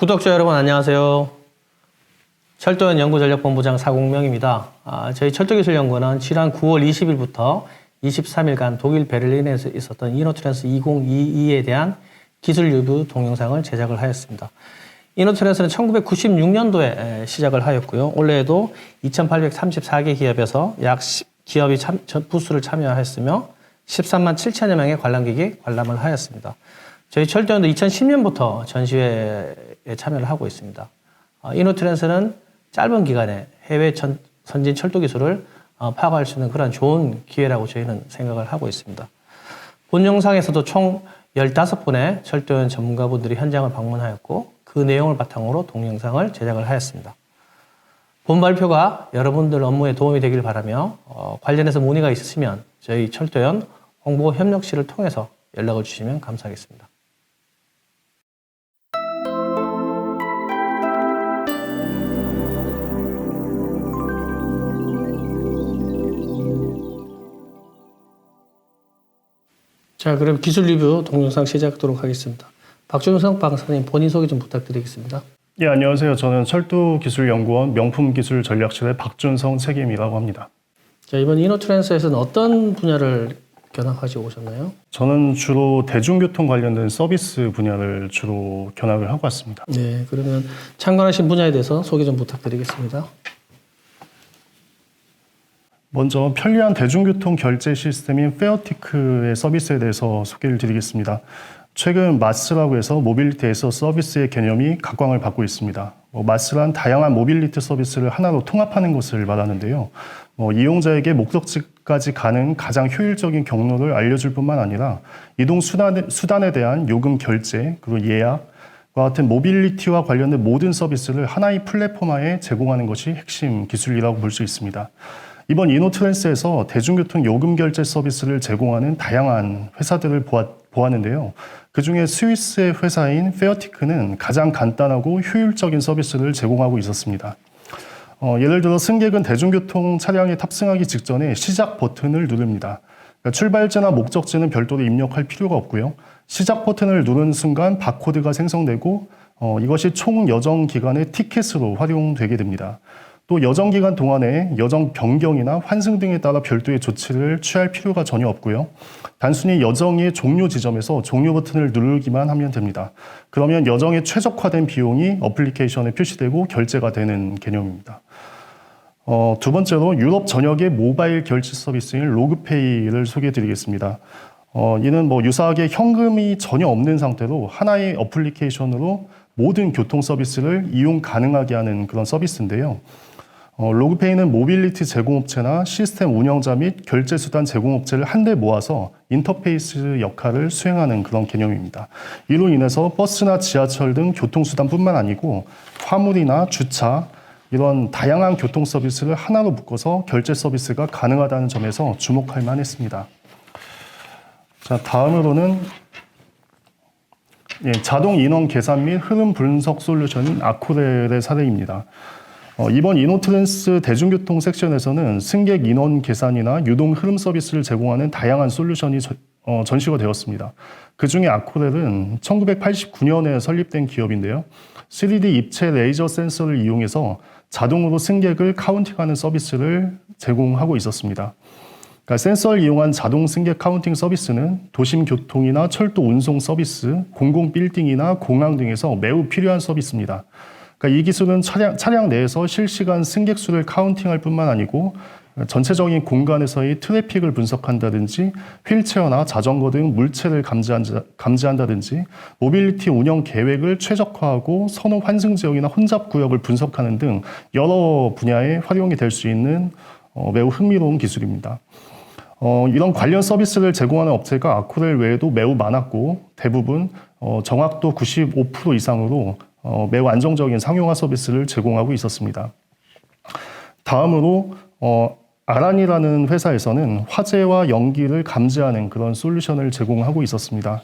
구독자 여러분 안녕하세요. 철도연 연구전략본부장 사공명입니다. 저희 철도기술연구는 지난 9월 20일부터 23일간 독일 베를린에서 있었던 이노트랜스 2022에 대한 기술 리뷰 동영상을 제작을 하였습니다. 이노트랜스는 1996년도에 시작을 하였고요. 올해에도 2834개 기업에서 약 10기업이 부스를 참여하였으며 13만 7천여 명의 관람객이 관람을 하였습니다. 저희 철도연도 2010년부터 전시회에 참여를 하고 있습니다. 이노트랜스는 짧은 기간에 해외 선진 철도 기술을 파악할 수 있는 그런 좋은 기회라고 저희는 생각을 하고 있습니다. 본 영상에서도 총 15분의 철도연 전문가분들이 현장을 방문하였고 그 내용을 바탕으로 동영상을 제작을 하였습니다. 본 발표가 여러분들 업무에 도움이 되길 바라며 관련해서 문의가 있으시면 저희 철도연 홍보협력실을 통해서 연락을 주시면 감사하겠습니다. 자, 그럼 기술 리뷰 동영상 시작하도록 하겠습니다. 박준성 박사님 본인 소개 좀 부탁드리겠습니다. 예, 안녕하세요. 저는 철도기술연구원 명품기술전략실의 박준성 책임이라고 합니다. 자, 이번 이노트랜스에서는 어떤 분야를 견학하시고 오셨나요? 저는 주로 대중교통 관련된 서비스 분야를 주로 견학을 하고 왔습니다. 네, 그러면 참관하신 분야에 대해서 소개 좀 부탁드리겠습니다. 먼저 편리한 대중교통 결제 시스템인 페어티크의 서비스에 대해서 소개를 드리겠습니다. 최근 마스라고 해서 모빌리티 에서 서비스의 개념이 각광을 받고 있습니다. 마스란 다양한 모빌리티 서비스를 하나로 통합하는 것을 말하는데요. 이용자에게 목적지까지 가는 가장 효율적인 경로를 알려줄 뿐만 아니라 이동 수단에 대한 요금 결제, 그리고 예약과 같은 모빌리티와 관련된 모든 서비스를 하나의 플랫폼화에 제공하는 것이 핵심 기술이라고 볼 수 있습니다. 이번 이노트랜스에서 대중교통 요금 결제 서비스를 제공하는 다양한 회사들을 보았는데요. 그중에 스위스의 회사인 페어티크는 가장 간단하고 효율적인 서비스를 제공하고 있었습니다. 예를 들어 승객은 대중교통 차량에 탑승하기 직전에 시작 버튼을 누릅니다. 그러니까 출발지나 목적지는 별도로 입력할 필요가 없고요. 시작 버튼을 누르는 순간 바코드가 생성되고 이것이 총 여정 기간의 티켓으로 활용되게 됩니다. 또 여정 기간 동안에 여정 변경이나 환승 등에 따라 별도의 조치를 취할 필요가 전혀 없고요. 단순히 여정의 종료 지점에서 종료 버튼을 누르기만 하면 됩니다. 그러면 여정에 최적화된 비용이 어플리케이션에 표시되고 결제가 되는 개념입니다. 두 번째로 유럽 전역의 모바일 결제 서비스인 로그페이를 소개해드리겠습니다. 이는 유사하게 현금이 전혀 없는 상태로 하나의 어플리케이션으로 모든 교통 서비스를 이용 가능하게 하는 그런 서비스인데요. 로그페이는 모빌리티 제공업체나 시스템 운영자 및 결제수단 제공업체를 한데 모아서 인터페이스 역할을 수행하는 그런 개념입니다. 이로 인해서 버스나 지하철 등 교통수단뿐만 아니고 화물이나 주차, 이런 다양한 교통 서비스를 하나로 묶어서 결제 서비스가 가능하다는 점에서 주목할 만했습니다. 자, 다음으로는 자동 인원 계산 및 흐름 분석 솔루션인 아쿠렐의 사례입니다. 이번 이노트랜스 대중교통 섹션에서는 승객 인원 계산이나 유동 흐름 서비스를 제공하는 다양한 솔루션이 전시가 되었습니다. 그중에 아쿠렐은 1989년에 설립된 기업인데요. 3D 입체 레이저 센서를 이용해서 자동으로 승객을 카운팅하는 서비스를 제공하고 있었습니다. 그러니까 센서를 이용한 자동 승객 카운팅 서비스는 도심 교통이나 철도 운송 서비스, 공공 빌딩이나 공항 등에서 매우 필요한 서비스입니다. 그러니까 이 기술은 차량 내에서 실시간 승객 수를 카운팅할 뿐만 아니고 전체적인 공간에서의 트래픽을 분석한다든지 휠체어나 자전거 등 물체를 감지한다든지 모빌리티 운영 계획을 최적화하고 선호 환승 지역이나 혼잡 구역을 분석하는 등 여러 분야에 활용이 될 수 있는 매우 흥미로운 기술입니다. 이런 관련 서비스를 제공하는 업체가 아쿠렐 외에도 매우 많았고 대부분 정확도 95% 이상으로 매우 안정적인 상용화 서비스를 제공하고 있었습니다. 다음으로 아란이라는 회사에서는 화재와 연기를 감지하는 그런 솔루션을 제공하고 있었습니다.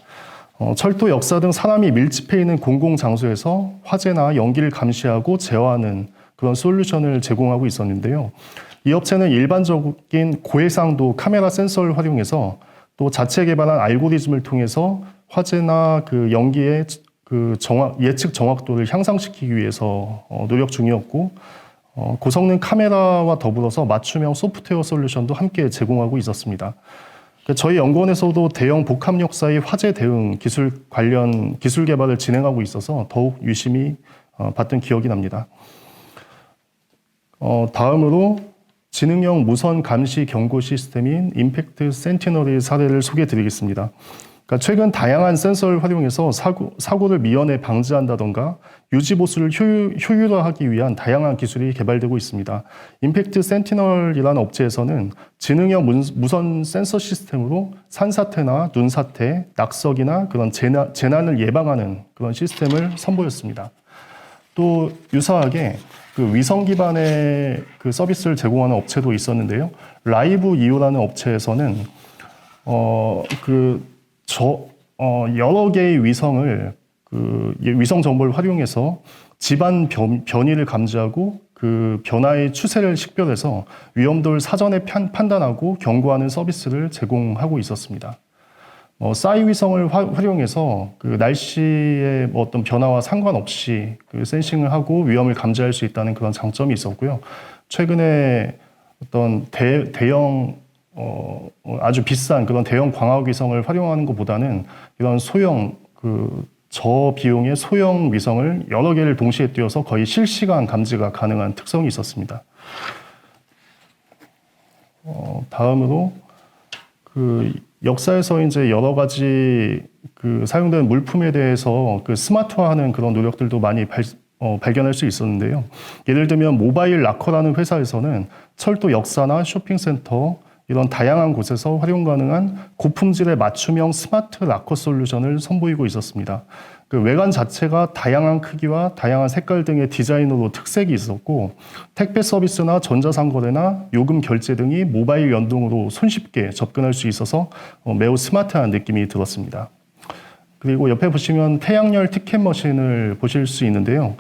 철도 역사 등 사람이 밀집해 있는 공공장소에서 화재나 연기를 감시하고 제어하는 그런 솔루션을 제공하고 있었는데요. 이 업체는 일반적인 고해상도 카메라 센서를 활용해서 또 자체 개발한 알고리즘을 통해서 화재나 그 연기의 예측 정확도를 향상시키기 위해서 노력 중이었고, 고성능 카메라와 더불어서 맞춤형 소프트웨어 솔루션도 함께 제공하고 있었습니다. 저희 연구원에서도 대형 복합 역사의 화재 대응 기술 관련 기술 개발을 진행하고 있어서 더욱 유심히 봤던 기억이 납니다. 다음으로 지능형 무선 감시 경고 시스템인 임팩트 센티널의 사례를 소개해 드리겠습니다. 최근 다양한 센서를 활용해서 사고를 미연에 방지한다던가 유지 보수를 효율화하기 위한 다양한 기술이 개발되고 있습니다. 임팩트 센티널이라는 업체에서는 지능형 무선 센서 시스템으로 산사태나 눈사태, 낙석이나 그런 재난을 예방하는 그런 시스템을 선보였습니다. 또 유사하게 위성 기반의 서비스를 제공하는 업체도 있었는데요. 라이브 이오라는 업체에서는 여러 개의 위성을 위성 정보를 활용해서 집안 변이를 감지하고 그 변화의 추세를 식별해서 위험도를 사전에 판단하고 경고하는 서비스를 제공하고 있었습니다. 싸이 위성을 활용해서 날씨의 어떤 변화와 상관없이 센싱을 하고 위험을 감지할 수 있다는 그런 장점이 있었고요. 최근에 어떤 대형 아주 비싼 그런 대형 광학 위성을 활용하는 것보다는 이런 소형 저비용의 소형 위성을 여러 개를 동시에 띄워서 거의 실시간 감지가 가능한 특성이 있었습니다. 다음으로 역사에서 이제 여러 가지 사용되는 물품에 대해서 스마트화하는 그런 노력들도 많이 발견할 수 있었는데요. 예를 들면 모바일 락커라는 회사에서는 철도 역사나 쇼핑센터 이런 다양한 곳에서 활용 가능한 고품질의 맞춤형 스마트 락커 솔루션을 선보이고 있었습니다. 외관 자체가 다양한 크기와 다양한 색깔 등의 디자인으로 특색이 있었고 택배 서비스나 전자상거래나 요금 결제 등이 모바일 연동으로 손쉽게 접근할 수 있어서 매우 스마트한 느낌이 들었습니다. 그리고 옆에 보시면 태양열 티켓 머신을 보실 수 있는데요.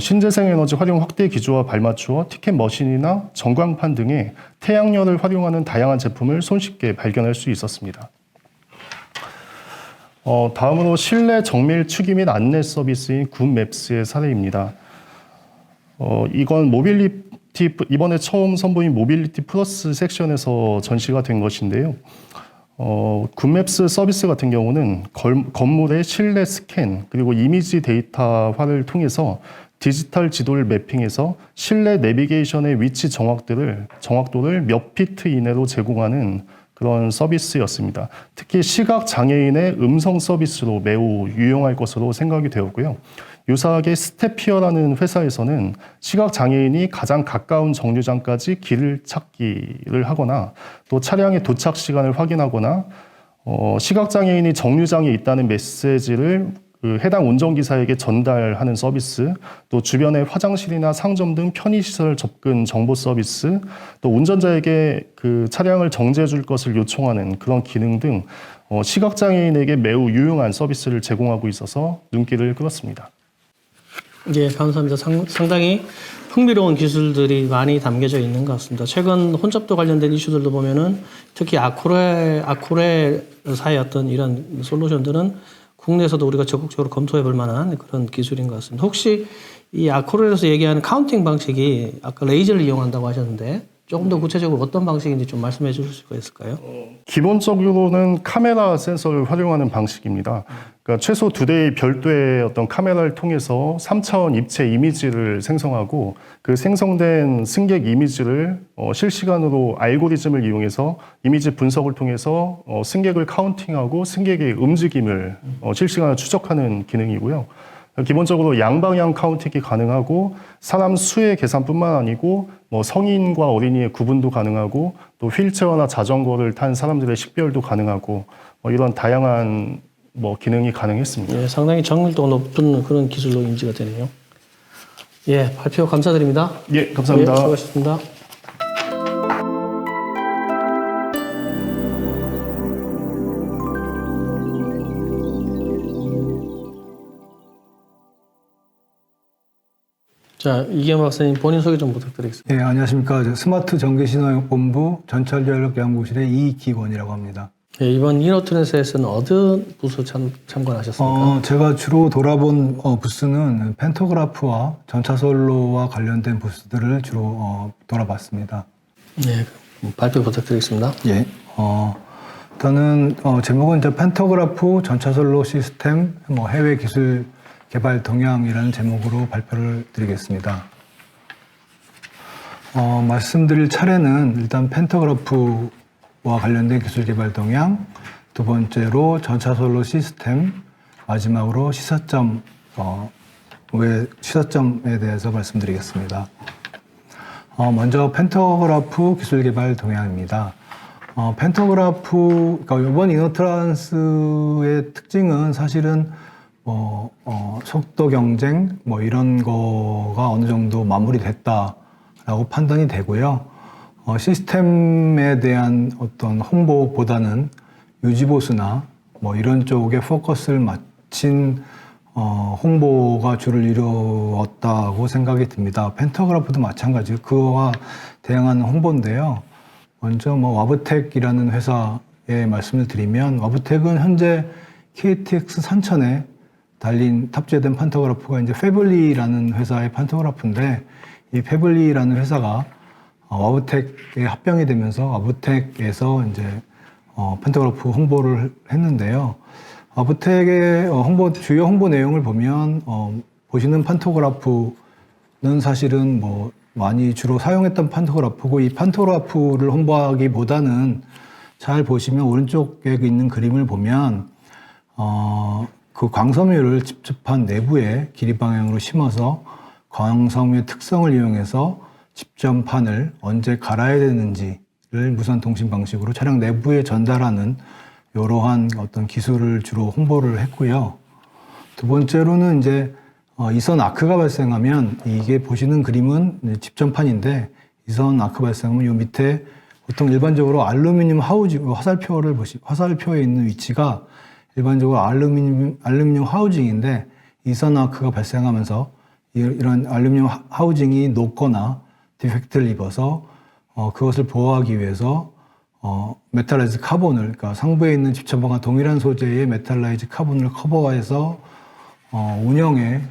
신재생 에너지 활용 확대 기조와 발맞추어 티켓 머신이나 전광판 등의 태양열을 활용하는 다양한 제품을 손쉽게 발견할 수 있었습니다. 다음으로 실내 정밀 추기 및 안내 서비스인 굿맵스의 사례입니다. 이건 이번에 처음 선보인 모빌리티 플러스 섹션에서 전시가 된 것인데요. 굿맵스 서비스 같은 경우는 건물의 실내 스캔 그리고 이미지 데이터화를 통해서 디지털 지도를 매핑해서 실내 내비게이션의 위치 정확도를 몇 피트 이내로 제공하는 그런 서비스였습니다. 특히 시각 장애인의 음성 서비스로 매우 유용할 것으로 생각이 되었고요. 유사하게 스테피어라는 회사에서는 시각 장애인이 가장 가까운 정류장까지 길을 찾기를 하거나 또 차량의 도착 시간을 확인하거나 시각 장애인이 정류장에 있다는 메시지를 해당 운전기사에게 전달하는 서비스, 또 주변의 화장실이나 상점 등 편의시설 접근 정보 서비스, 또 운전자에게 차량을 정지해 줄 것을 요청하는 그런 기능 등 시각장애인에게 매우 유용한 서비스를 제공하고 있어서 눈길을 끌었습니다. 예, 감사합니다. 상당히 흥미로운 기술들이 많이 담겨져 있는 것 같습니다. 최근 혼잡도 관련된 이슈들도 보면은 특히 아쿠레사의 어떤 이런 솔루션들은 국내에서도 우리가 적극적으로 검토해 볼 만한 그런 기술인 것 같습니다. 혹시 이 아쿠레에서 얘기하는 카운팅 방식이 아까 레이저를 이용한다고 하셨는데 조금 더 구체적으로 어떤 방식인지 좀 말씀해 주실 수가 있을까요? 기본적으로는 카메라 센서를 활용하는 방식입니다. 그러니까 최소 2대의 별도의 어떤 카메라를 통해서 3차원 입체 이미지를 생성하고 그 생성된 승객 이미지를 실시간으로 알고리즘을 이용해서 이미지 분석을 통해서 승객을 카운팅하고 승객의 움직임을 실시간으로 추적하는 기능이고요. 기본적으로 양방향 카운팅이 가능하고 사람 수의 계산뿐만 아니고 성인과 어린이의 구분도 가능하고 또 휠체어나 자전거를 탄 사람들의 식별도 가능하고 이런 다양한 기능이 가능했습니다. 예, 상당히 정밀도가 높은 그런 기술로 인지가 되네요. 예, 발표 감사드립니다. 예, 감사합니다. 예, 수고하셨습니다. 자, 이기현 박사님 본인 소개 좀 부탁드리겠습니다. 네, 안녕하십니까. 스마트 전기신호본부 전철전력연구실의 이기권이라고 합니다. 예, 이번 이노트렌스에서는 어떤 부서 참관하셨습니까? 제가 주로 돌아본 부스는 펜토그래프와 전차선로와 관련된 부스들을 주로 돌아봤습니다. 네, 발표 부탁드리겠습니다. 예. 일단은 제목은 이제 펜토그래프 전차선로 시스템 해외 기술 개발 동향이라는 제목으로 발표를 드리겠습니다. 말씀드릴 차례는 일단 펜토그래프와 관련된 기술 개발 동향, 두 번째로 전차선로 시스템, 마지막으로 시사점에 대해서 말씀드리겠습니다. 먼저 펜토그래프 기술 개발 동향입니다. 펜토그래프, 그러니까 이번 이노트란스의 특징은 사실은 속도 경쟁 이런 거가 어느 정도 마무리됐다라고 판단이 되고요. 시스템에 대한 어떤 홍보보다는 유지보수나 이런 쪽에 포커스를 맞춘 홍보가 주를 이루었다고 생각이 듭니다. 펜토그래프도 마찬가지고 그와 대응하는 홍보인데요. 먼저 와브텍이라는 회사에 말씀을 드리면, 와브텍은 현재 KTX 산천에 탑재된 판토그래프가 이제 패블리라는 회사의 판토그래프인데, 이 패블리라는 회사가 와브텍에 합병이 되면서 와브텍에서 이제 판토그래프 홍보를 했는데요. 와브텍의 주요 홍보 내용을 보면 보시는 판토그래프는 사실은 많이 주로 사용했던 판토그래프고, 이 판토그래프를 홍보하기보다는 잘 보시면 오른쪽에 있는 그림을 보면 그 광섬유를 집접한 내부에 길이 방향으로 심어서 광섬유의 특성을 이용해서 집전판을 언제 갈아야 되는지를 무선 통신 방식으로 차량 내부에 전달하는 이러한 어떤 기술을 주로 홍보를 했고요. 두 번째로는 이제 이선 아크가 발생하면, 이게 보시는 그림은 집전판인데, 이선 아크 발생하면 이 밑에 보통 일반적으로 알루미늄 하우징, 화살표에 있는 위치가 일반적으로 알루미늄 하우징인데, 이선 아크가 발생하면서 이런 알루미늄 하우징이 녹거나 디펙트를 입어서 그것을 보호하기 위해서 메탈라이즈 카본을, 그러니까 상부에 있는 집전판과 동일한 소재의 메탈라이즈 카본을 커버해서 운영에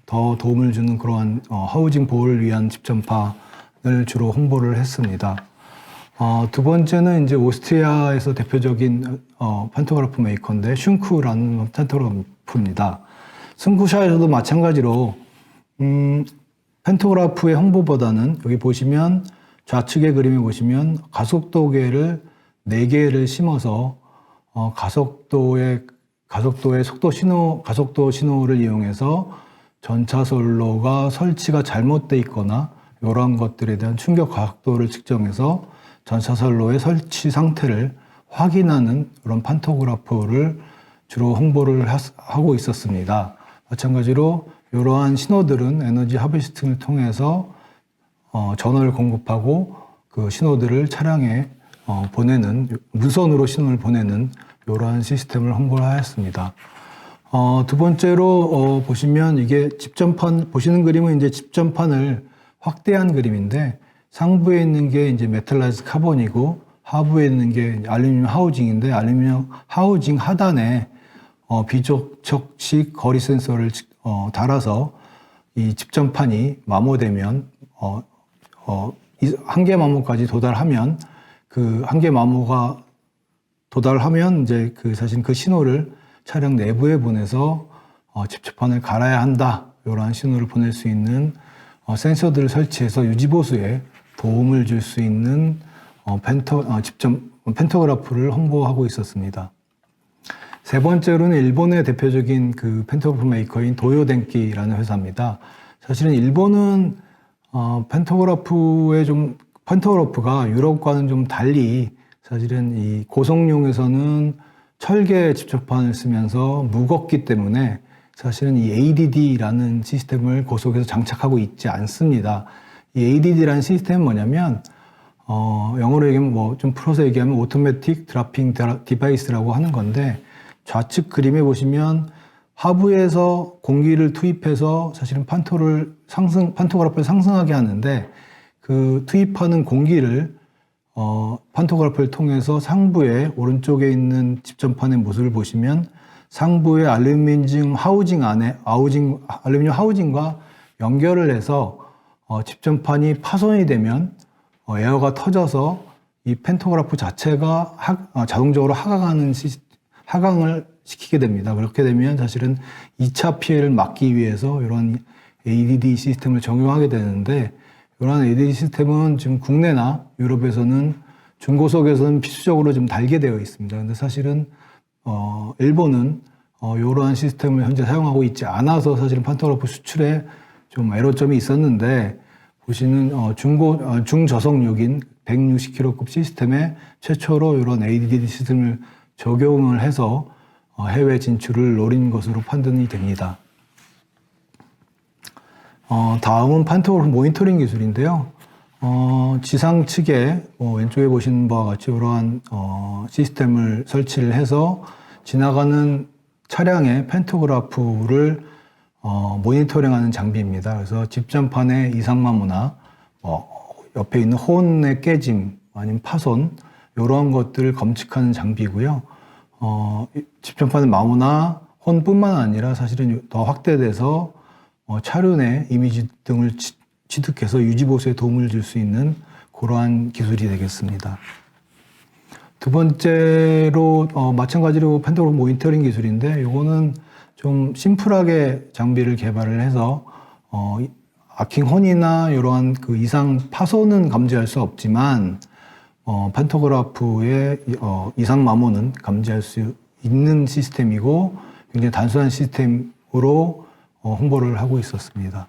더 도움을 주는 그러한 하우징 보호를 위한 집전판을 주로 홍보를 했습니다. 두 번째는 이제 오스트리아에서 대표적인 판토그래프 메이커인데 슌크라는 판토그래프입니다. 승쿠샤에서도 마찬가지로 펜토그래프의 홍보보다는, 여기 보시면 좌측의 그림에 보시면 가속도계를 4개를 심어서 가속도의 가속도 신호를 이용해서 전차선로가 설치가 잘못되어 있거나 이런 것들에 대한 충격 가속도를 측정해서 전차선로의 설치 상태를 확인하는 그런 판토그래프를 주로 홍보를 하고 있었습니다. 마찬가지로 이러한 신호들은 에너지 하베스팅을 통해서 전원을 공급하고 그 신호들을 차량에 보내는, 무선으로 신호를 보내는 이러한 시스템을 홍보를 하였습니다. 두 번째로 보시면 이게 집전판, 보시는 그림은 이제 집전판을 확대한 그림인데, 상부에 있는 게 이제 메탈라이즈 카본이고 하부에 있는 게 알루미늄 하우징인데, 알루미늄 하우징 하단에 비접촉식 거리 센서를 달아서 이 집전판이 마모되면 한계 마모까지 도달하면, 그 한계 마모가 도달하면 이제 사실 그 신호를 차량 내부에 보내서 집전판을 갈아야 한다, 이러한 신호를 보낼 수 있는 센서들을 설치해서 유지보수에 도움을 줄 수 있는 펜토그래프를 홍보하고 있었습니다. 세 번째로는 일본의 대표적인 그 펜토그래프 메이커인 도요덴키라는 회사입니다. 사실은 일본은 펜토그래프가 유럽과는 좀 달리, 사실은 이 고성용에서는 철계 집접판을 쓰면서 무겁기 때문에 사실은 이 ADD라는 시스템을 고속에서 장착하고 있지 않습니다. 이 ADD라는 시스템은 뭐냐면, 영어로 얘기하면 좀 풀어서 얘기하면 오토매틱 드라핑 디바이스라고 하는 건데, 좌측 그림에 보시면 하부에서 공기를 투입해서 사실은 판토그래프를 상승하게 하는데, 그 투입하는 공기를 판토그래프를 통해서 상부에 오른쪽에 있는 집전판의 모습을 보시면 상부의 알루미늄 하우징과 연결을 해서 집전판이 파손이 되면 에어가 터져서 이 팬토그래프 자체가 자동적으로 하강을 시키게 됩니다. 그렇게 되면 사실은 2차 피해를 막기 위해서 이런 ADD 시스템을 적용하게 되는데, 이런 ADD 시스템은 지금 국내나 유럽에서는 중고속에서는 필수적으로 좀 달게 되어 있습니다. 근데 사실은 일본은 이러한 시스템을 현재 사용하고 있지 않아서 사실은 판토그래프 수출에 좀 애로점이 있었는데, 보시는 중저속력인 160kg급 시스템에 최초로 이런 ADD 시스템을 적용을 해서 해외 진출을 노린 것으로 판단이 됩니다. 다음은 판토그래프 모니터링 기술인데요. 지상 측에 왼쪽에 보시는 바와 같이 이러한 시스템을 설치를 해서 지나가는 차량의 팬토그래프를 모니터링하는 장비입니다. 그래서 집전판의 이상마모나 옆에 있는 혼의 깨짐 아니면 파손 이런 것들을 검측하는 장비고요. 집전판의 마모나 혼뿐만 아니라 사실은 더 확대돼서 차륜 내 이미지 등을 취득해서 유지보수에 도움을 줄 수 있는 그러한 기술이 되겠습니다. 두 번째로 마찬가지로 팬토그래프 모니터링 기술인데, 이거는 좀 심플하게 장비를 개발을 해서 아킹 혼이나 이러한 그 이상 파손은 감지할 수 없지만 팬토그래프의 이상 마모는 감지할 수 있는 시스템이고 굉장히 단순한 시스템으로 홍보를 하고 있었습니다.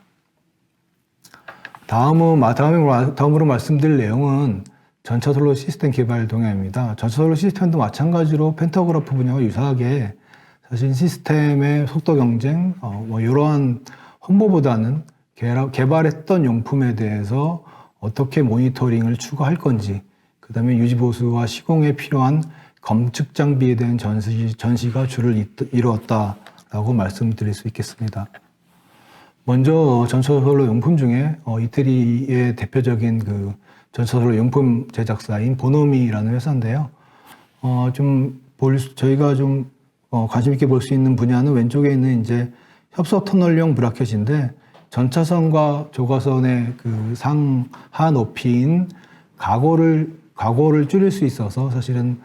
다음으로 말씀드릴 내용은 전차선로 시스템 개발 동향입니다. 전차선로 시스템도 마찬가지로 팬토그래프 분야와 유사하게 사실 시스템의 속도 경쟁, 이러한 홍보보다는 개발했던 용품에 대해서 어떻게 모니터링을 추가할 건지, 그 다음에 유지보수와 시공에 필요한 검측 장비에 대한 전시가 주를 이루었다라고 말씀드릴 수 있겠습니다. 먼저 전차선로 용품 중에 이태리의 대표적인 그 전차선로 용품 제작사인 보노미라는 회사인데요. 저희가 좀 관심 있게 볼 수 있는 분야는 왼쪽에 있는 이제 협석 터널용 브라켓인데, 전차선과 조가선의 그 상하 높이인 가고를 줄일 수 있어서 사실은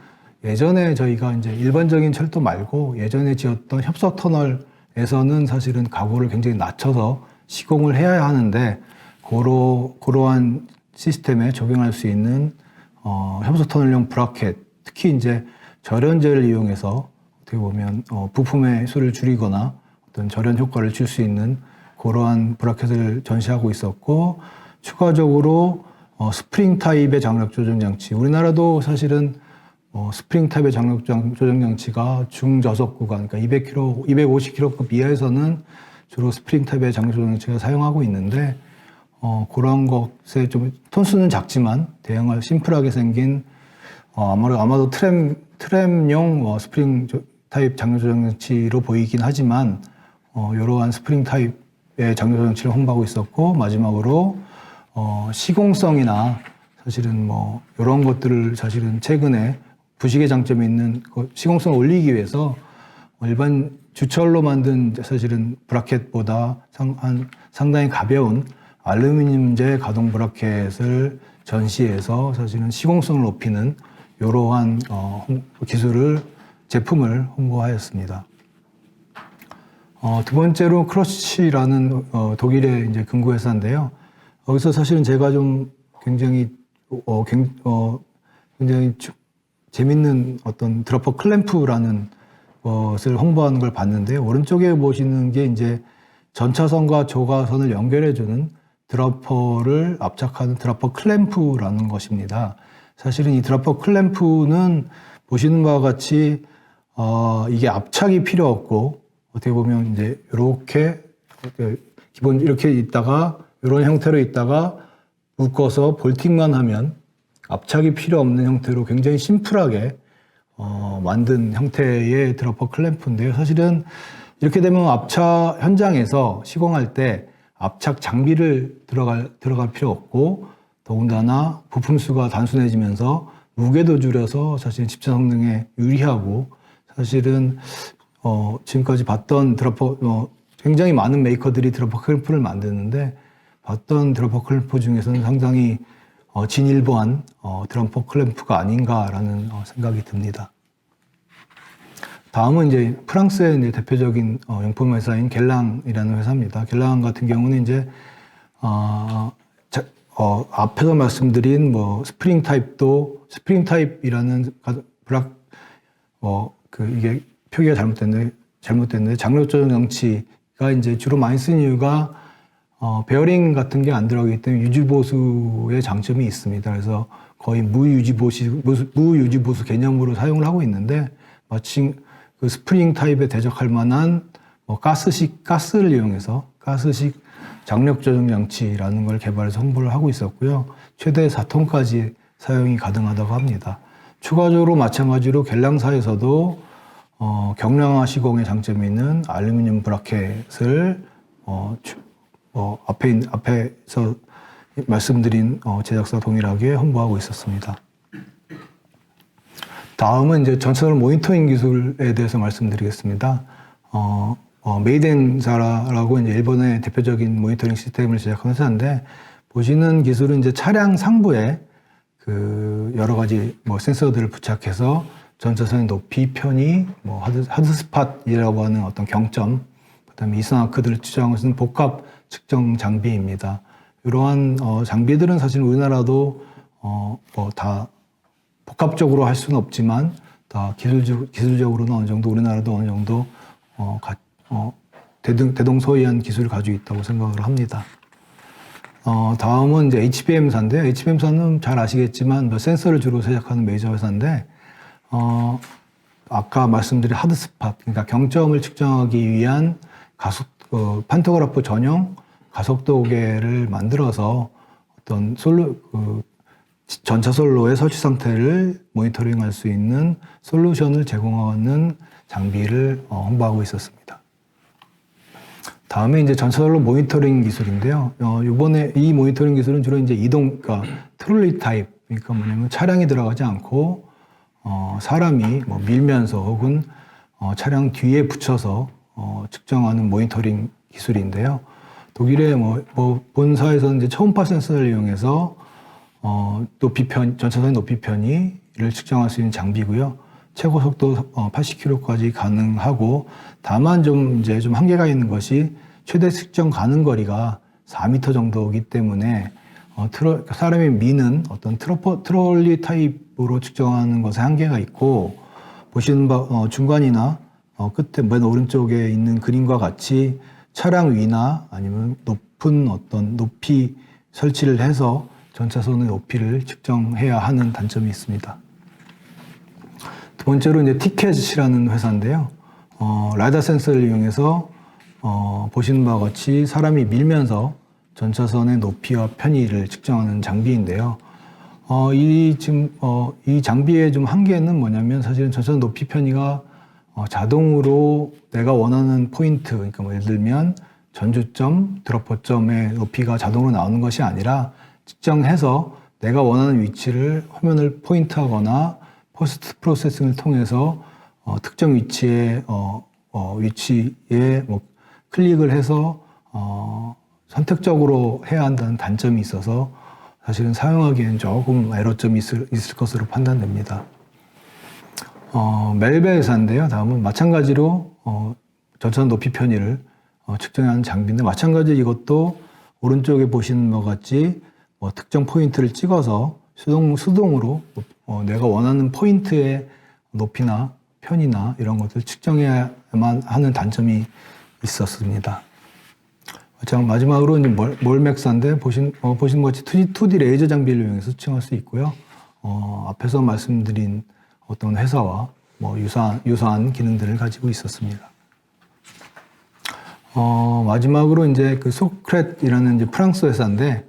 예전에 저희가 이제 일반적인 철도 말고 예전에 지었던 협석 터널에서는 사실은 가고를 굉장히 낮춰서 시공을 해야 하는데, 그러한 시스템에 적용할 수 있는 협석 터널용 브라켓, 특히 이제 절연제를 이용해서 어떻게 보면 부품의 수를 줄이거나 어떤 절연 효과를 줄 수 있는 그러한 브라켓을 전시하고 있었고, 추가적으로 스프링 타입의 장력 조정 장치, 우리나라도 사실은 스프링 타입의 장력 조정 장치가 중저속 구간, 그러니까 250kg급 이하에서는 주로 스프링 타입의 장력 조정 장치가 사용하고 있는데, 그런 것에 좀 톤수는 작지만 대형화 심플하게 생긴 아마도 트램용 스프링 타입 장력 조정 장치로 보이긴 하지만 이러한 스프링 타입의 장력 조정 장치를 홍보하고 있었고, 마지막으로 시공성이나 사실은 이런 것들을 사실은 최근에 부식의 장점이 있는 시공성을 올리기 위해서 일반 주철로 만든 사실은 브라켓보다 상당히 가벼운 알루미늄제 가동 브라켓을 전시해서 사실은 시공성을 높이는 이러한 제품을 홍보하였습니다. 두 번째로 크러쉬라는 독일의 이제 금고 회사인데요. 여기서 사실은 제가 좀 굉장히 재밌는 어떤 드러퍼 클램프라는 것을 홍보하는 걸 봤는데, 오른쪽에 보시는 게 이제 전차선과 조가선을 연결해주는 드러퍼를 압착하는 드러퍼 클램프라는 것입니다. 사실은 이 드러퍼 클램프는 보시는 바와 같이 이게 압착이 필요 없고, 어떻게 보면 이제 이렇게 기본 이렇게 있다가 이런 형태로 있다가 묶어서 볼팅만 하면 압착이 필요 없는 형태로 굉장히 심플하게 만든 형태의 드러퍼 클램프인데요. 사실은 이렇게 되면 압착 현장에서 시공할 때 압착 장비를 들어갈 필요 없고, 더군다나 부품 수가 단순해지면서 무게도 줄여서 사실 집차 성능에 유리하고 사실은 지금까지 봤던 굉장히 많은 메이커들이 드러퍼 클램프를 만드는데 봤던 드러퍼 클램프 중에서는 상당히 진일보한 드러퍼 클램프가 아닌가라는 생각이 듭니다. 다음은 이제 프랑스의 이제 대표적인 용품 회사인 갤랑이라는 회사입니다. 갤랑 같은 경우는 이제 앞에서 말씀드린 스프링 타입이라는 이게 표기가 잘못됐는데 장력 조정 장치가 이제 주로 많이 쓰는 이유가 베어링 같은 게 안 들어가기 때문에 유지 보수의 장점이 있습니다. 그래서 거의 무유지 보수 개념으로 사용을 하고 있는데 마침 그 스프링 타입에 대적할 만한 가스를 이용해서 가스식 장력 조정 장치라는 걸 개발해서 홍보를 하고 있었고요. 최대 4톤까지 사용이 가능하다고 합니다. 추가적으로 마찬가지로 갤랑사에서도 경량화 시공의 장점이 있는 알루미늄 브라켓을 앞에서 말씀드린 제작사 동일하게 홍보하고 있었습니다. 다음은 이제 전선을 모니터링 기술에 대해서 말씀드리겠습니다. 메이덴사라고 이제 일본의 대표적인 모니터링 시스템을 제작한 회사인데 보시는 기술은 이제 차량 상부에 그 여러 가지 센서들을 부착해서 전차선의 높이, 편의, 하드스팟이라고 하는 어떤 경점, 그다음에 이선 아크들을 측정할 수 있는 복합 측정 장비입니다. 이러한 장비들은 사실 우리나라도 다 복합적으로 할 수는 없지만 다 기술적으로는 어느 정도 우리나라도 어느 정도 대동소이한 기술을 가지고 있다고 생각을 합니다. 다음은 이제 HBM사인데요. HBM사는 잘 아시겠지만 센서를 주로 제작하는 메이저 회사인데 아까 말씀드린 하드스팟, 그러니까 경점을 측정하기 위한 판토그래프 전용 가속도계를 만들어서 어떤 전차 솔로의 설치 상태를 모니터링할 수 있는 솔루션을 제공하는 장비를 홍보하고 있었습니다. 다음에 이제 전차 솔로 모니터링 기술인데요. 이번에 이 모니터링 기술은 주로 이제 그러니까 트롤리 타입, 그러니까 뭐냐면 차량이 들어가지 않고 사람이 밀면서 혹은 차량 뒤에 붙여서 측정하는 모니터링 기술인데요. 독일의 본사에서는 이제 초음파 센서를 이용해서 전차선의 높이 편의를 측정할 수 있는 장비고요. 최고 속도 80km까지 가능하고 다만 좀 한계가 있는 것이 최대 측정 가능 거리가 4m 정도이기 때문에 사람이 미는 어떤 트롤리 타입으로 측정하는 것에 한계가 있고 보시는 바 중간이나 끝에 맨 오른쪽에 있는 그림과 같이 차량 위나 아니면 높은 어떤 높이 설치를 해서 전차선의 높이를 측정해야 하는 단점이 있습니다. 두 번째로 이제 티켓이라는 회사인데요. 라이다 센서를 이용해서 보시는 바와 같이 사람이 밀면서 전차선의 높이와 편의를 측정하는 장비인데요. 이 장비의 좀 한계는 뭐냐면 사실은 전차선 높이 편의가 자동으로 내가 원하는 포인트, 그러니까 예를 들면 전주점, 드로퍼점의 높이가 자동으로 나오는 것이 아니라 측정해서 내가 원하는 위치를 화면을 포인트하거나 포스트 프로세싱을 통해서 특정 위치에 클릭을 해서 선택적으로 해야 한다는 단점이 있어서 사실은 사용하기에는 조금 에러점이 있을 것으로 판단됩니다. 멜베 회사인데요. 다음은 마찬가지로 전차선 높이 편의를 측정하는 장비인데 마찬가지로 이것도 오른쪽에 보시는 것 같이 특정 포인트를 찍어서 수동으로 내가 원하는 포인트의 높이나 편이나 이런 것들을 측정해야만 하는 단점이 있었습니다. 마지막으로 이제 몰맥사인데 보신 것 같이 2D 레이저 장비를 이용해서 측정할 수 있고요. 앞에서 말씀드린 어떤 회사와 유사한 기능들을 가지고 있었습니다. 마지막으로 이제 그 소크렛이라는 이제 프랑스 회사인데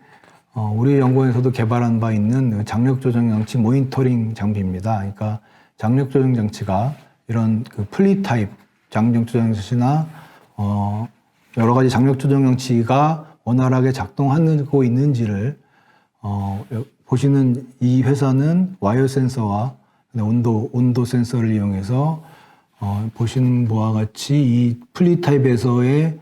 우리 연구원에서도 개발한 바 있는 장력 조정 장치 모니터링 장비입니다. 그러니까 장력 조정 장치가 이런 그 플리 타입 장력 조정 장치나 여러 가지 장력 조정 장치가 원활하게 작동하고 있는지를 보시는 이 회사는 와이어 센서와 온도 센서를 이용해서 보시는 바와 같이 이 플리 타입에서의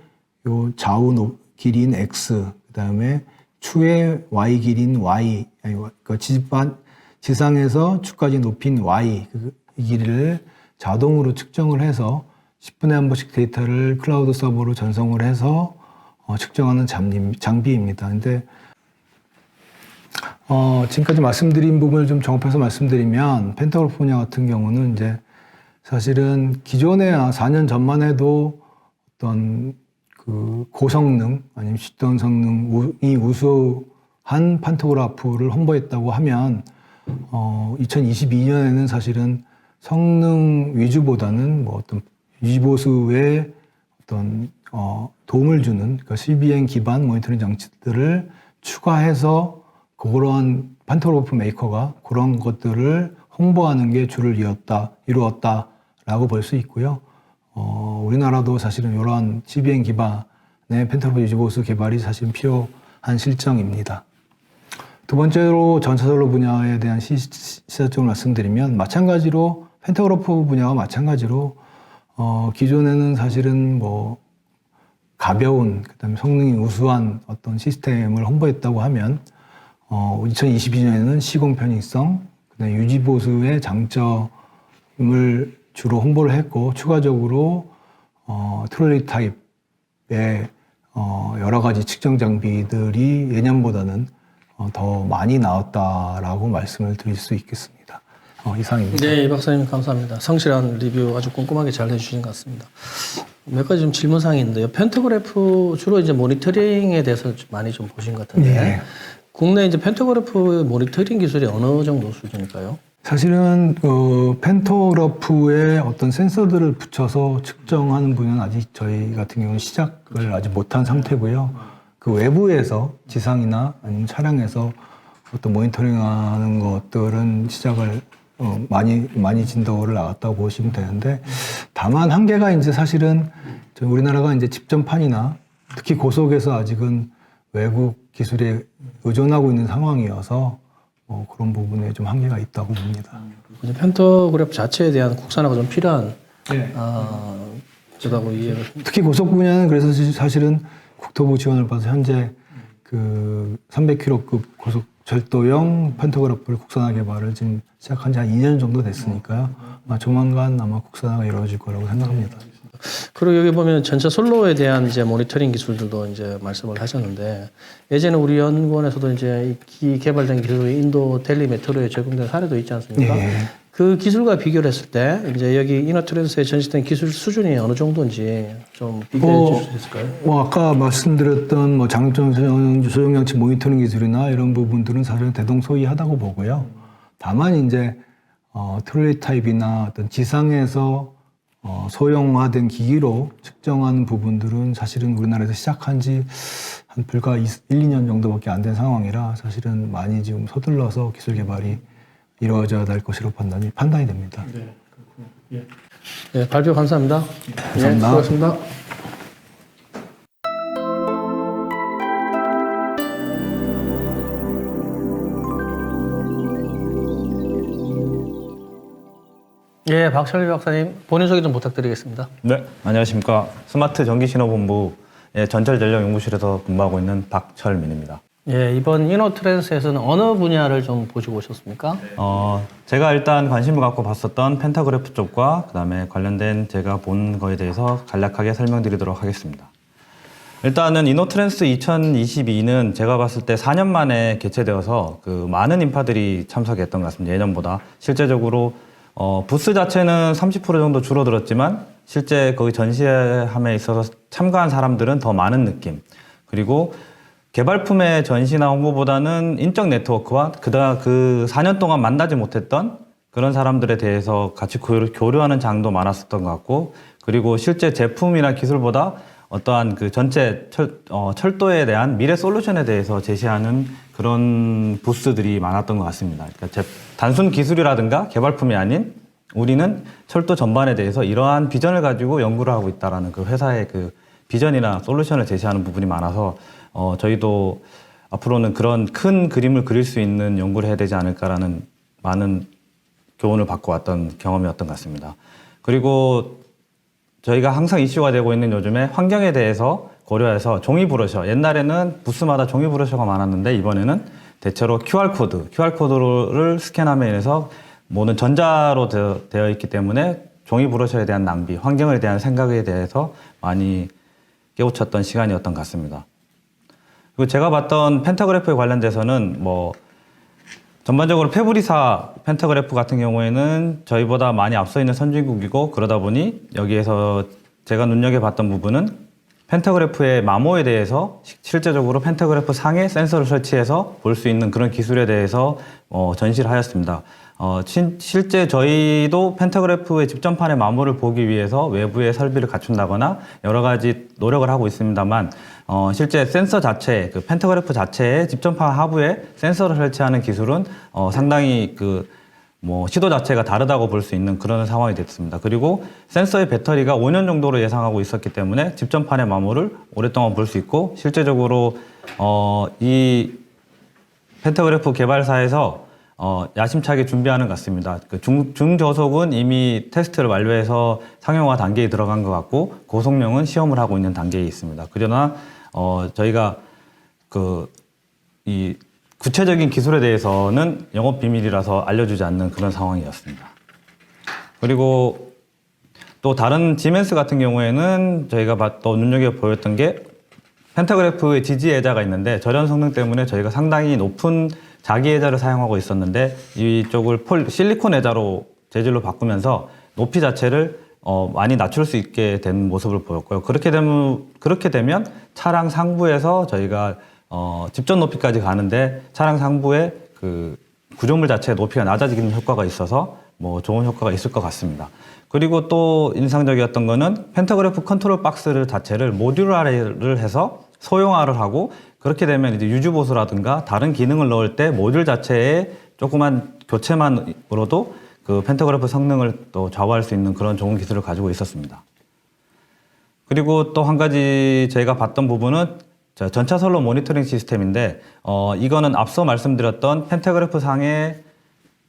요 좌우 길이인 X, 그다음에 추의 Y 길이인 Y, 그러니까 지상에서 추까지 높인 Y 이 길이를 자동으로 측정을 해서 10분에 한 번씩 데이터를 클라우드 서버로 전송을 해서 측정하는 장비입니다. 근데 지금까지 말씀드린 부분을 좀 종합해서 말씀드리면 펜타그래프 분야 같은 경우는 이제 사실은 기존에 4년 전만 해도 어떤 그 고성능 아니면 시던 성능이 우수한 판토그래프를 홍보했다고 하면 2022년에는 사실은 성능 위주보다는 뭐 어떤 유지보수에 어떤 도움을 주는 그러니까 CBN 기반 모니터링 장치들을 추가해서 그런 판토그래프 메이커가 그런 것들을 홍보하는 게 줄을 이루었다라고 볼 수 있고요. 우리나라도 사실은 이러한 CBN 기반의 펜타그래프 유지보수 개발이 사실 필요한 실정입니다. 두 번째로 전차선로 분야에 대한 시사점을 말씀드리면 마찬가지로 펜타그래프 분야와 마찬가지로 기존에는 사실은 뭐 가벼운 그다음에 성능이 우수한 어떤 시스템을 홍보했다고 하면 2022년에는 시공 편의성, 그다음에 유지 보수의 장점을 주로 홍보를 했고 추가적으로 트롤리 타입의 여러 가지 측정 장비들이 예년보다는 더 많이 나왔다라고 말씀을 드릴 수 있겠습니다. 이상입니다. 네, 박사님 감사합니다. 성실한 리뷰 아주 꼼꼼하게 잘 해주신 것 같습니다. 몇 가지 좀 질문사항이 있는데요. 펜타그래프 주로 이제 모니터링에 대해서 좀 많이 좀 보신 것 같은데 네. 국내 이제 펜타그래프 모니터링 기술이 어느 정도 수준일까요? 사실은 펜토그래프에 어떤 센서들을 붙여서 측정하는 분야는 아직 저희 같은 경우는 시작을 아직 못한 상태고요. 그 외부에서 지상이나 아니면 차량에서 어떤 모니터링하는 것들은 시작을 많이 진도를 나갔다고 보시면 되는데 다만 한계가 이제 사실은 우리나라가 이제 집전판이나 특히 고속에서 아직은 외국 기술에 의존하고 있는 상황이어서 그런 부분에 좀 한계가 있다고 봅니다. 펜타그래프 자체에 대한 국산화가 좀 필요한 네. 저다고 이해를. 특히 고속 분야는 그래서 사실은 국토부 지원을 받아서 현재 그 300km급 고속 절도형 펜타그래프를 국산화 개발을 지금 시작한 지 한 2년 정도 됐으니까요. 조만간 아마 국산화가 이루어질 거라고 생각합니다. 그리고 여기 보면 전차 선로에 대한 이제 모니터링 기술들도 이제 말씀을 하셨는데 예전에 우리 연구원에서도 이제 이 개발된 기술이 인도 델리 메트로에 적용된 사례도 있지 않습니까? 네. 그 기술과 비교를 했을 때 이제 여기 이너트랜스에 전시된 기술 수준이 어느 정도인지 좀 비교해 주실 수 있을까요? 아까 말씀드렸던 뭐 장점 조정장치 모니터링 기술이나 이런 부분들은 사실 대동소이하다고 보고요. 다만 이제 트롤리 타입이나 어떤 지상에서 소형화된 기기로 측정하는 부분들은 사실은 우리나라에서 시작한 지 한 불과 1, 2년 정도밖에 안 된 상황이라 사실은 많이 지금 서둘러서 기술 개발이 이루어져야 될 것으로 판단이 됩니다. 네, 그렇군요. 예. 네, 발표 감사합니다. 감사합니다. 네, 수고하셨습니다. 예, 박철리 박사님 본인 소개 좀 부탁드리겠습니다. 네, 안녕하십니까. 스마트 전기신호본부 전철전력연구실에서 근무하고 있는 박철민입니다. 예, 이번 이너트랜스에서는 어느 분야를 좀 보시고 오셨습니까? 제가 일단 관심을 갖고 봤었던 펜타그래프 쪽과 그다음에 관련된 제가 본 거에 대해서 간략하게 설명드리도록 하겠습니다. 일단은 이노트랜스 2022는 제가 봤을 때 4년 만에 개최되어서 그 많은 인파들이 참석했던 것 같습니다. 예년보다. 실제적으로 부스 자체는 30% 정도 줄어들었지만 실제 거기 전시함에 있어서 참가한 사람들은 더 많은 느낌. 그리고 개발품의 전시나 홍보보다는 인적 네트워크와 그 4년 동안 만나지 못했던 그런 사람들에 대해서 같이 교류하는 장도 많았었던 것 같고, 그리고 실제 제품이나 기술보다 어떠한 그 전체 철도에 대한 미래 솔루션에 대해서 제시하는 그런 부스들이 많았던 것 같습니다. 그러니까 단순 기술이라든가 개발품이 아닌 우리는 철도 전반에 대해서 이러한 비전을 가지고 연구를 하고 있다라는 그 회사의 그 비전이나 솔루션을 제시하는 부분이 많아서 저희도 앞으로는 그런 큰 그림을 그릴 수 있는 연구를 해야 되지 않을까라는 많은 교훈을 받고 왔던 경험이었던 것 같습니다. 그리고 저희가 항상 이슈가 되고 있는 요즘에 환경에 대해서 고려해서 종이 브러셔, 옛날에는 부스마다 종이 브러셔가 많았는데 이번에는 대체로 QR코드를 스캔함에 인해서 모든 전자로 되어 있기 때문에 종이 브러셔에 대한 낭비, 환경에 대한 생각에 대해서 많이 깨우쳤던 시간이었던 것 같습니다. 그리고 제가 봤던 펜타그래프에 관련돼서는 전반적으로 페브리사 펜타그래프 같은 경우에는 저희보다 많이 앞서 있는 선진국이고, 그러다 보니 여기에서 제가 눈여겨봤던 부분은 펜타그래프의 마모에 대해서 실제적으로 펜타그래프 상에 센서를 설치해서 볼 수 있는 그런 기술에 대해서 전시를 하였습니다. 실제 저희도 펜타그래프의 집전판의 마모를 보기 위해서 외부의 설비를 갖춘다거나 여러 가지 노력을 하고 있습니다만, 실제 센서 자체, 그 펜타그래프 자체의 집전판 하부에 센서를 설치하는 기술은 상당히 시도 자체가 다르다고 볼 수 있는 그런 상황이 됐습니다. 그리고 센서의 배터리가 5년 정도로 예상하고 있었기 때문에 집전판의 마모를 오랫동안 볼 수 있고, 실제적으로 이 펜타그래프 개발사에서 야심차게 준비하는 것 같습니다. 중저속은 이미 테스트를 완료해서 상용화 단계에 들어간 것 같고, 고속령은 시험을 하고 있는 단계에 있습니다. 그러나 저희가 이 구체적인 기술에 대해서는 영업 비밀이라서 알려주지 않는 그런 상황이었습니다. 그리고 또 다른 지멘스 같은 경우에는 저희가 또 눈여겨보였던 게 펜타그래프의 지지애자가 있는데, 저련 성능 때문에 저희가 상당히 높은 자기애자를 사용하고 있었는데 이쪽을 실리콘 애자로 재질로 바꾸면서 높이 자체를 많이 낮출 수 있게 된 모습을 보였고요. 그렇게 되면 차량 상부에서 저희가 집전 높이까지 가는데 차량 상부에 그 구조물 자체의 높이가 낮아지는 효과가 있어서 좋은 효과가 있을 것 같습니다. 그리고 또 인상적이었던 거는 펜타그래프 컨트롤 박스를 자체를 모듈화를 해서 소형화를 하고, 그렇게 되면 이제 유주보수라든가 다른 기능을 넣을 때 모듈 자체에 조그만 교체만으로도 그 펜타그래프 성능을 또 좌우할 수 있는 그런 좋은 기술을 가지고 있었습니다. 그리고 또 한 가지 저희가 봤던 부분은 전차 선로 모니터링 시스템인데, 이거는 앞서 말씀드렸던 펜타그래프 상의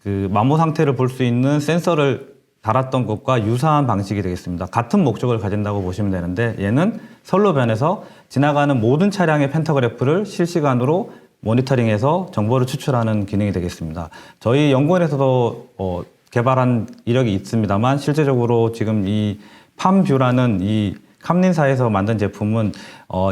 그 마모 상태를 볼 수 있는 센서를 달았던 것과 유사한 방식이 되겠습니다. 같은 목적을 가진다고 보시면 되는데, 얘는 선로변에서 지나가는 모든 차량의 펜타그래프를 실시간으로 모니터링해서 정보를 추출하는 기능이 되겠습니다. 저희 연구원에서도 개발한 이력이 있습니다만, 실제적으로 지금 이 팜뷰라는 이 캄린사에서 만든 제품은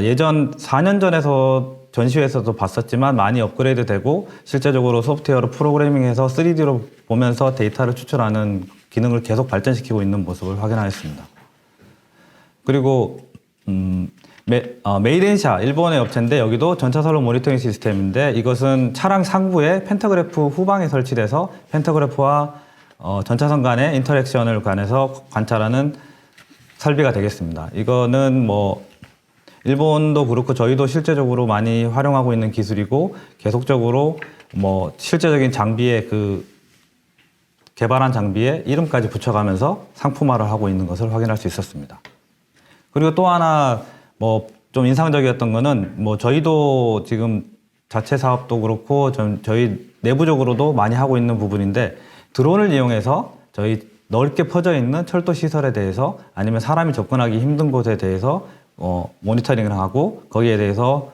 예전 4년 전에서 전시회에서도 봤었지만 많이 업그레이드 되고, 실제적으로 소프트웨어로 프로그래밍해서 3D로 보면서 데이터를 추출하는 기능을 계속 발전시키고 있는 모습을 확인하였습니다. 그리고 메이덴샤, 일본의 업체인데 여기도 전차선로 모니터링 시스템인데, 이것은 차량 상부에 펜타그래프 후방에 설치돼서 펜타그래프와 전차선 간의 인터랙션을 관해서 관찰하는 설비가 되겠습니다. 이거는 일본도 그렇고 저희도 실제적으로 많이 활용하고 있는 기술이고, 계속적으로 실제적인 장비에 개발한 장비에 이름까지 붙여가면서 상품화를 하고 있는 것을 확인할 수 있었습니다. 그리고 또 하나 좀 인상적이었던 거는 저희도 지금 자체 사업도 그렇고 저희 내부적으로도 많이 하고 있는 부분인데, 드론을 이용해서 저희 넓게 퍼져 있는 철도 시설에 대해서 아니면 사람이 접근하기 힘든 곳에 대해서 모니터링을 하고, 거기에 대해서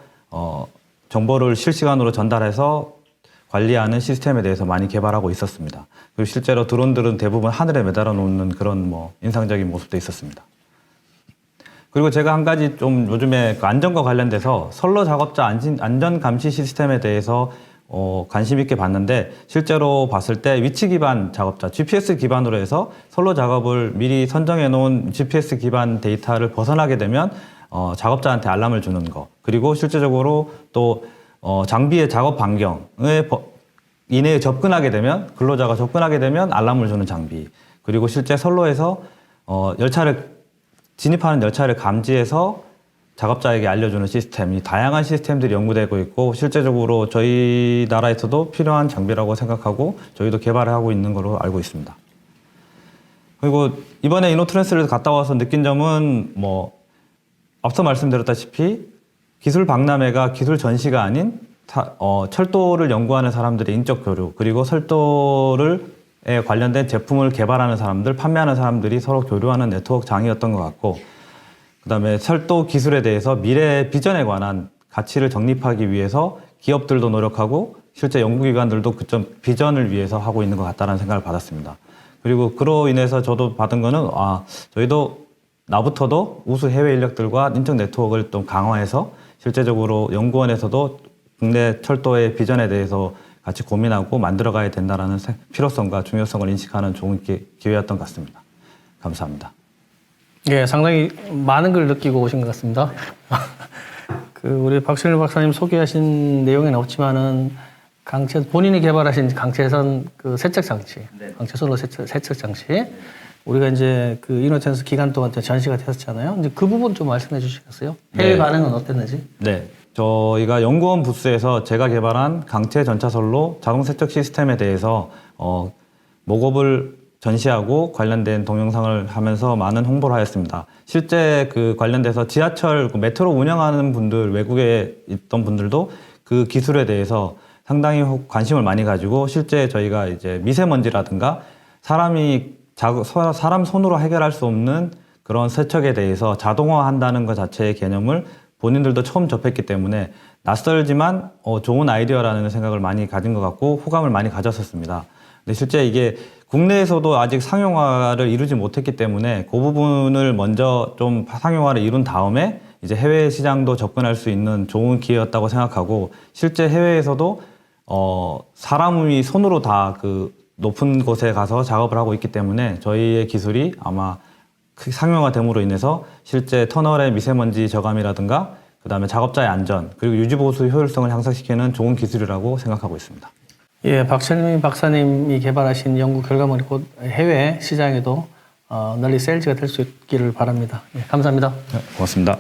정보를 실시간으로 전달해서 관리하는 시스템에 대해서 많이 개발하고 있었습니다. 그리고 실제로 드론들은 대부분 하늘에 매달아 놓는 그런 인상적인 모습도 있었습니다. 그리고 제가 한 가지 좀 요즘에 안전과 관련돼서 선로 작업자 안전 감시 시스템에 대해서 관심 있게 봤는데, 실제로 봤을 때 위치 기반 작업자, GPS 기반으로 해서 선로 작업을 미리 선정해 놓은 GPS 기반 데이터를 벗어나게 되면 작업자한테 알람을 주는 거, 그리고 실제적으로 또 장비의 작업 반경에 이내에 접근하게 되면, 근로자가 접근하게 되면 알람을 주는 장비, 그리고 실제 선로에서 진입하는 열차를 감지해서 작업자에게 알려주는 시스템, 이 다양한 시스템들이 연구되고 있고, 실제적으로 저희 나라에서도 필요한 장비라고 생각하고 저희도 개발을 하고 있는 걸로 알고 있습니다. 그리고 이번에 이노트랜스를 갔다 와서 느낀 점은 앞서 말씀드렸다시피 기술 박람회가 기술 전시가 아닌 철도를 연구하는 사람들의 인적 교류, 그리고 철도에 관련된 제품을 개발하는 사람들, 판매하는 사람들이 서로 교류하는 네트워크 장이었던 것 같고, 그다음에 철도 기술에 대해서 미래 비전에 관한 가치를 정립하기 위해서 기업들도 노력하고 실제 연구기관들도 그점 비전을 위해서 하고 있는 것 같다는 생각을 받았습니다. 그리고 그로 인해서 저도 받은 거는 저희도 나부터도 우수 해외 인력들과 인적 네트워크를 좀 강화해서 실제적으로 연구원에서도 국내 철도의 비전에 대해서 같이 고민하고 만들어가야 된다는 필요성과 중요성을 인식하는 좋은 기회였던 것 같습니다. 감사합니다. 예, 상당히 많은 걸 느끼고 오신 것 같습니다. 우리 박철일 박사님 소개하신 내용에는 없지만은 본인이 개발하신 강체선 세척 장치, 강체선로 세척 장치, 우리가 이제 이노트랜스 기간 동안 전시가 됐었잖아요. 이제 그 부분 좀 말씀해 주시겠어요? 해외 반응은 어땠는지? 네. 저희가 연구원 부스에서 제가 개발한 강체 전차선로 자동 세척 시스템에 대해서 목업을 전시하고 관련된 동영상을 하면서 많은 홍보를 하였습니다. 실제 관련돼서 지하철 메트로 운영하는 분들, 외국에 있던 분들도 그 기술에 대해서 상당히 관심을 많이 가지고 실제 저희가 이제 미세먼지라든가 사람 손으로 해결할 수 없는 그런 세척에 대해서 자동화한다는 것 자체의 개념을 본인들도 처음 접했기 때문에 낯설지만 좋은 아이디어라는 생각을 많이 가진 것 같고 호감을 많이 가졌었습니다. 근데 실제 이게 국내에서도 아직 상용화를 이루지 못했기 때문에 그 부분을 먼저 좀 상용화를 이룬 다음에 이제 해외 시장도 접근할 수 있는 좋은 기회였다고 생각하고 실제 해외에서도 사람이 손으로 다 높은 곳에 가서 작업을 하고 있기 때문에 저희의 기술이 아마 상용화됨으로 인해서 실제 터널의 미세먼지 저감이라든가 그다음에 작업자의 안전 그리고 유지보수 효율성을 향상시키는 좋은 기술이라고 생각하고 있습니다. 예, 박철민 박사님이 개발하신 연구 결과물이 곧 해외 시장에도 널리 세일즈가 될 수 있기를 바랍니다. 예, 감사합니다. 네, 고맙습니다.